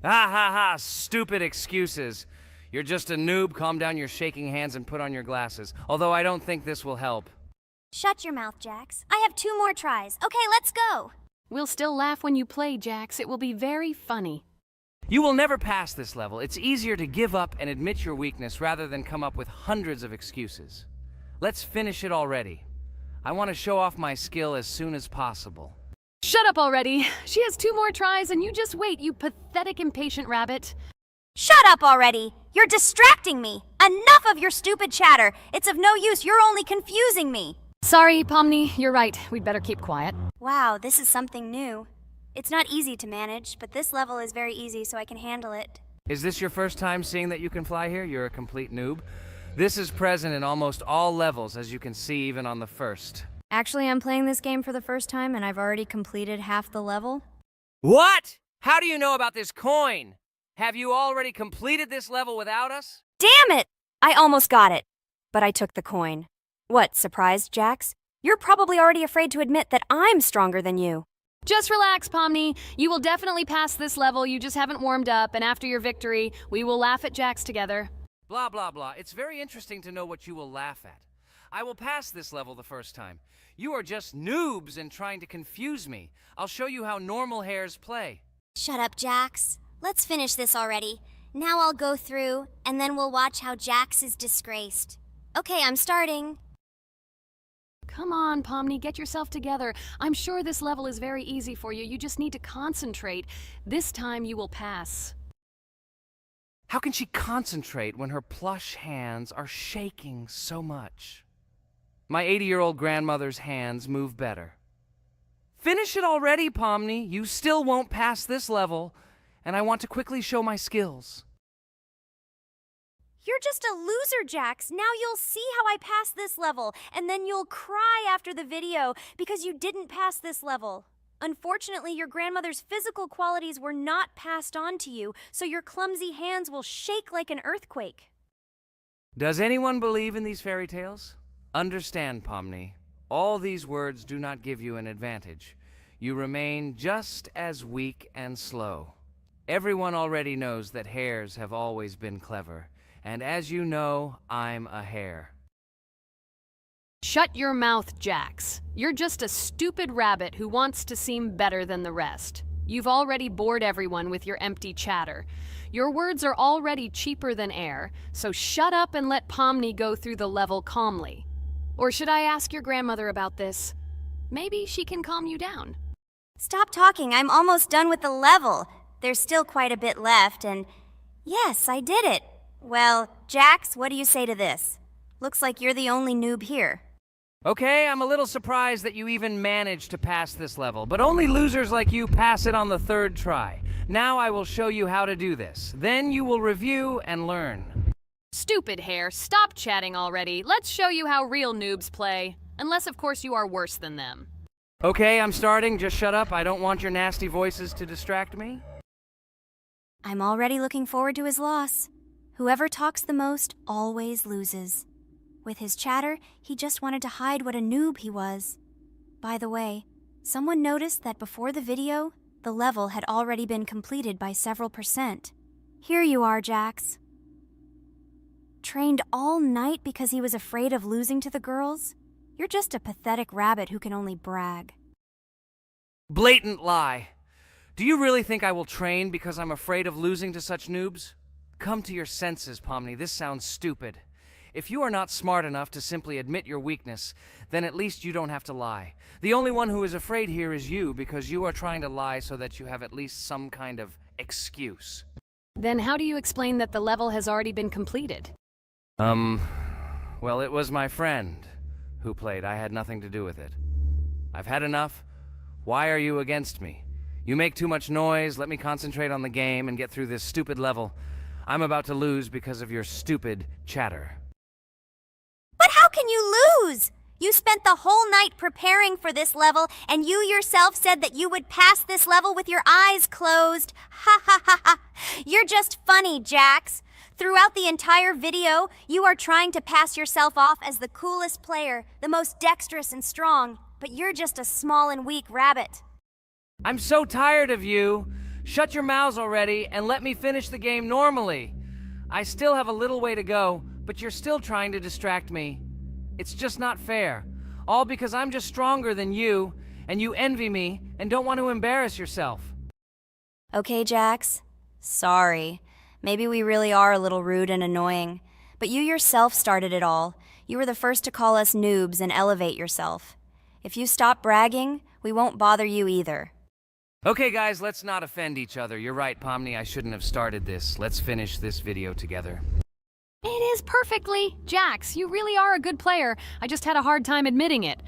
Ha ha ha, stupid excuses. You're just a noob, calm down your shaking hands and put on your glasses. Although I don't think this will help. Shut your mouth, Jax. I have 2 more tries. Okay, let's go. We'll still laugh when you play, Jax. It will be very funny. You will never pass this level. It's easier to give up and admit your weakness rather than come up with hundreds of excuses. Let's finish it already. I want to show off my skill as soon as possible. Shut up already. She has 2 more tries and you just wait, you pathetic impatient rabbit. Shut up already! You're distracting me! Enough of your stupid chatter! It's of no use, you're only confusing me! Sorry, Pomni, you're right. We'd better keep quiet. Wow, this is something new. It's not easy to manage, but this level is very easy, so I can handle it. Is this your first time seeing that you can fly here? You're a complete noob. This is present in almost all levels, as you can see even on the first. Actually, I'm playing this game for the first time, and I've already completed half the level. What? How do you know about this coin? Have you already completed this level without us? Damn it! I almost got it, but I took the coin. What, surprised, Jax? You're probably already afraid to admit that I'm stronger than you. Just relax, Pomni. You will definitely pass this level, you just haven't warmed up, and after your victory, we will laugh at Jax together. Blah, blah, blah. It's very interesting to know what you will laugh at. I will pass this level the first time. You are just noobs and trying to confuse me. I'll show you how normal hares play. Shut up, Jax. Let's finish this already. Now I'll go through, and then we'll watch how Jax is disgraced. Okay, I'm starting. Come on, Pomni, get yourself together. I'm sure this level is very easy for you. You just need to concentrate. This time you will pass. How can she concentrate when her plush hands are shaking so much? My 80-year-old grandmother's hands move better. Finish it already, Pomni. You still won't pass this level, and I want to quickly show my skills. You're just a loser, Jax. Now you'll see how I pass this level, and then you'll cry after the video because you didn't pass this level. Unfortunately, your grandmother's physical qualities were not passed on to you, so your clumsy hands will shake like an earthquake. Does anyone believe in these fairy tales? Understand, Pomni, all these words do not give you an advantage. You remain just as weak and slow. Everyone already knows that hares have always been clever. And as you know, I'm a hare. Shut your mouth, Jax. You're just a stupid rabbit who wants to seem better than the rest. You've already bored everyone with your empty chatter. Your words are already cheaper than air, so shut up and let Pomni go through the level calmly. Or should I ask your grandmother about this? Maybe she can calm you down. Stop talking. I'm almost done with the level. There's still quite a bit left, and yes, I did it. Well, Jax, what do you say to this? Looks like you're the only noob here. Okay, I'm a little surprised that you even managed to pass this level, but only losers like you pass it on the 3rd try. Now I will show you how to do this. Then you will review and learn. Stupid hare, stop chatting already. Let's show you how real noobs play. Unless, of course, you are worse than them. Okay, I'm starting. Just shut up. I don't want your nasty voices to distract me. I'm already looking forward to his loss. Whoever talks the most always loses. With his chatter, he just wanted to hide what a noob he was. By the way, someone noticed that before the video, the level had already been completed by several %. Here you are, Jax. Trained all night because he was afraid of losing to the girls? You're just a pathetic rabbit who can only brag. Blatant lie. Do you really think I will train because I'm afraid of losing to such noobs? Come to your senses, Pomni. This sounds stupid. If you are not smart enough to simply admit your weakness, then at least you don't have to lie. The only one who is afraid here is you, because you are trying to lie so that you have at least some kind of excuse. Then how do you explain that the level has already been completed? Well, it was my friend who played. I had nothing to do with it. I've had enough. Why are you against me? You make too much noise. Let me concentrate on the game and get through this stupid level. I'm about to lose because of your stupid chatter. But how can you lose? You spent the whole night preparing for this level, and you yourself said that you would pass this level with your eyes closed. Ha ha ha ha. You're just funny, Jax. Throughout the entire video, you are trying to pass yourself off as the coolest player, the most dexterous and strong, but you're just a small and weak rabbit. I'm so tired of you. Shut your mouths already and let me finish the game normally. I still have a little way to go, but you're still trying to distract me. It's just not fair. All because I'm just stronger than you, and you envy me and don't want to embarrass yourself. Okay, Jax. Sorry. Maybe we really are a little rude and annoying. But you yourself started it all. You were the first to call us noobs and elevate yourself. If you stop bragging, we won't bother you either. Okay, guys, let's not offend each other. You're right, Pomni, I shouldn't have started this. Let's finish this video together. It is perfectly. Jax, you really are a good player. I just had a hard time admitting it.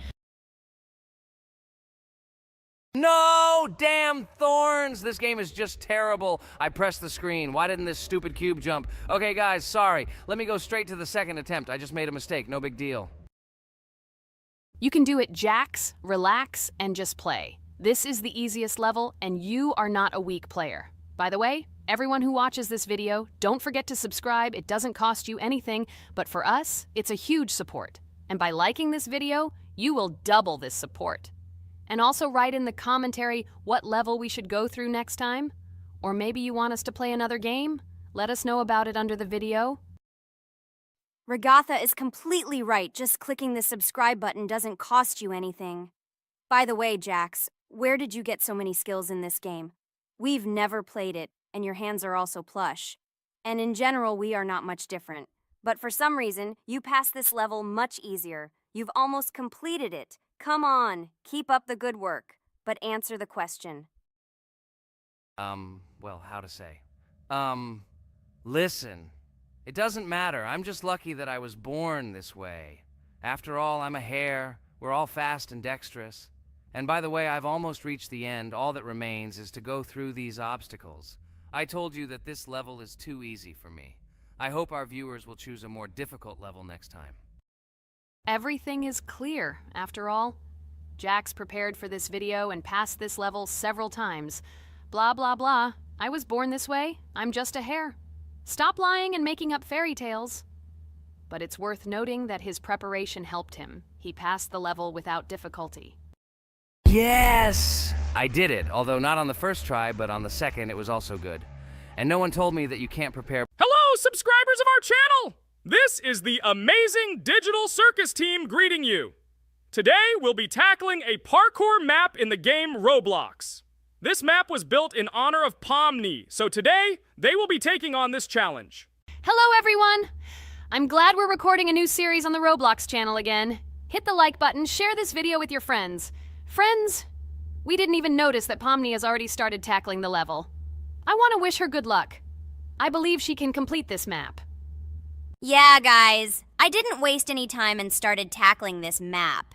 No! Damn thorns! This game is just terrible. I pressed the screen. Why didn't this stupid cube jump? Okay, guys, sorry. Let me go straight to the second attempt. I just made a mistake. No big deal. You can do it, Jax, relax, and just play. This is the easiest level, and you are not a weak player. By the way, everyone who watches this video, don't forget to subscribe. It doesn't cost you anything, but for us, it's a huge support. And by liking this video, you will double this support. And also write in the commentary what level we should go through next time. Or maybe you want us to play another game? Let us know about it under the video. Regatha is completely right. Just clicking the subscribe button doesn't cost you anything. By the way, Jax, where did you get so many skills in this game? We've never played it, and your hands are also plush. And in general, we are not much different. But for some reason, you passed this level much easier. You've almost completed it. Come on, keep up the good work, but answer the question. Well, how to say? Listen. It doesn't matter. I'm just lucky that I was born this way. After all, I'm a hare. We're all fast and dexterous. And by the way, I've almost reached the end. All that remains is to go through these obstacles. I told you that this level is too easy for me. I hope our viewers will choose a more difficult level next time. Everything is clear, after all. Jax prepared for this video and passed this level several times. Blah, blah, blah. I was born this way. I'm just a hare. Stop lying and making up fairy tales. But it's worth noting that his preparation helped him. He passed the level without difficulty. Yes! I did it, although not on the first try, but on the second it was also good. And no one told me that you can't prepare. Hello, subscribers of our channel! This is the amazing digital circus team greeting you. Today, we'll be tackling a parkour map in the game Roblox. This map was built in honor of Pomni, so today, they will be taking on this challenge. Hello, everyone! I'm glad we're recording a new series on the Roblox channel again. Hit the like button, share this video with your friends. Friends, we didn't even notice that Pomni has already started tackling the level. I want to wish her good luck. I believe she can complete this map. Yeah, guys, I didn't waste any time and started tackling this map.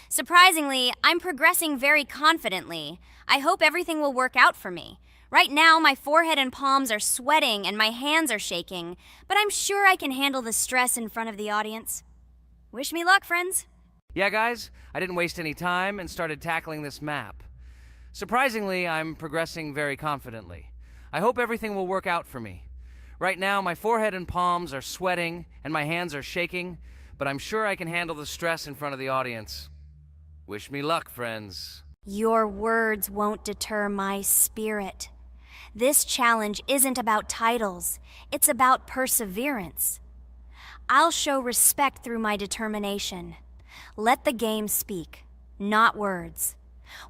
Surprisingly, I'm progressing very confidently. I hope everything will work out for me. Right now, my forehead and palms are sweating and my hands are shaking, but I'm sure I can handle the stress in front of the audience. Wish me luck, friends. Yeah, guys, I didn't waste any time and started tackling this map. Surprisingly, I'm progressing very confidently. I hope everything will work out for me. Right now, my forehead and palms are sweating and my hands are shaking, but I'm sure I can handle the stress in front of the audience. Wish me luck, friends. Your words won't deter my spirit. This challenge isn't about titles. It's about perseverance. I'll show respect through my determination. Let the game speak, not words.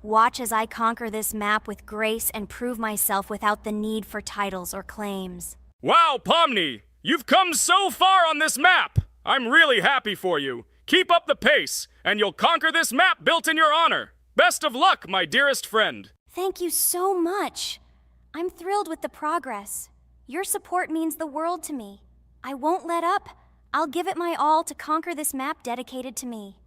Watch as I conquer this map with grace and prove myself without the need for titles or claims. Wow, Pomni! You've come so far on this map! I'm really happy for you. Keep up the pace, and you'll conquer this map built in your honor. Best of luck, my dearest friend. Thank you so much. I'm thrilled with the progress. Your support means the world to me. I won't let up. I'll give it my all to conquer this map dedicated to me.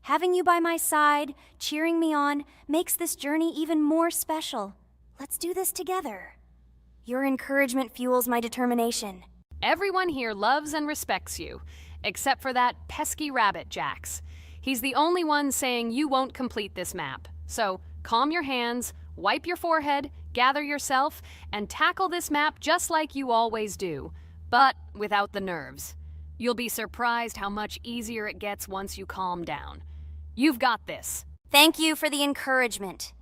Having you by my side, cheering me on, makes this journey even more special. Let's do this together. Your encouragement fuels my determination. Everyone here loves and respects you, except for that pesky rabbit, Jax. He's the only one saying you won't complete this map. So, calm your hands, wipe your forehead, gather yourself, and tackle this map just like you always do, but without the nerves. You'll be surprised how much easier it gets once you calm down. You've got this. Thank you for the encouragement.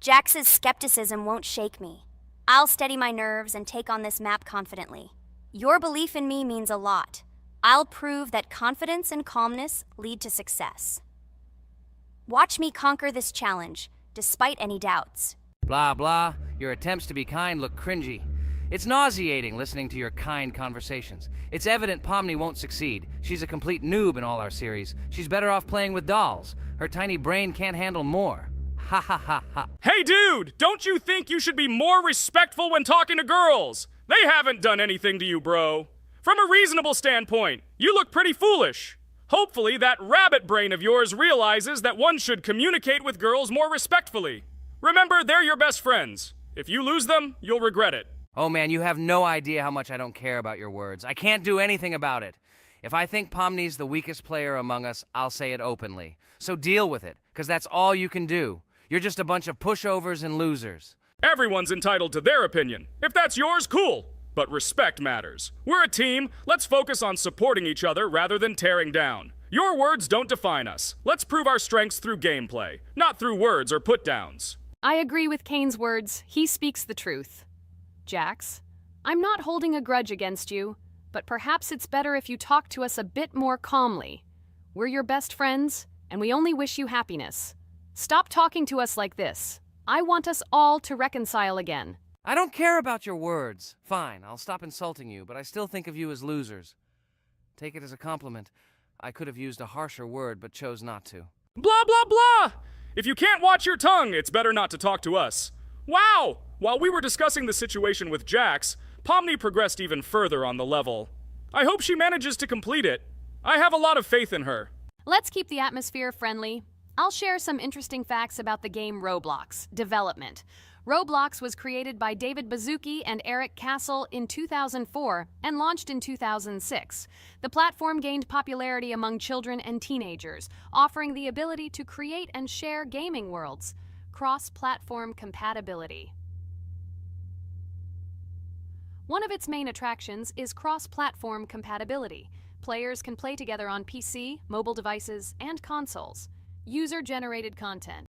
Jax's skepticism won't shake me. I'll steady my nerves and take on this map confidently. Your belief in me means a lot. I'll prove that confidence and calmness lead to success. Watch me conquer this challenge, despite any doubts. Blah, blah. Your attempts to be kind look cringy. It's nauseating listening to your kind conversations. It's evident Pomni won't succeed. She's a complete noob in all our series. She's better off playing with dolls. Her tiny brain can't handle more. Ha ha ha ha. Hey dude, don't you think you should be more respectful when talking to girls? They haven't done anything to you, bro. From a reasonable standpoint, you look pretty foolish. Hopefully that rabbit brain of yours realizes that one should communicate with girls more respectfully. Remember, they're your best friends. If you lose them, you'll regret it. Oh man, you have no idea how much I don't care about your words. I can't do anything about it. If I think Pomni's the weakest player among us, I'll say it openly. So deal with it, because that's all you can do. You're just a bunch of pushovers and losers. Everyone's entitled to their opinion. If that's yours, cool. But respect matters. We're a team. Let's focus on supporting each other rather than tearing down. Your words don't define us. Let's prove our strengths through gameplay, not through words or put-downs. I agree with Kane's words. He speaks the truth. Jax, I'm not holding a grudge against you, but perhaps it's better if you talk to us a bit more calmly. We're your best friends, and we only wish you happiness. Stop talking to us like this. I want us all to reconcile again. I don't care about your words. Fine, I'll stop insulting you, but I still think of you as losers. Take it as a compliment. I could have used a harsher word, but chose not to. Blah, blah, blah! If you can't watch your tongue, it's better not to talk to us. Wow! While we were discussing the situation with Jax, Pomni progressed even further on the level. I hope she manages to complete it. I have a lot of faith in her. Let's keep the atmosphere friendly. I'll share some interesting facts about the game Roblox development. Roblox was created by David Baszucki and Eric Castle in 2004 and launched in 2006. The platform gained popularity among children and teenagers, offering the ability to create and share gaming worlds. Cross-platform compatibility. One of its main attractions is cross-platform compatibility. Players can play together on PC, mobile devices, and consoles. User-generated content.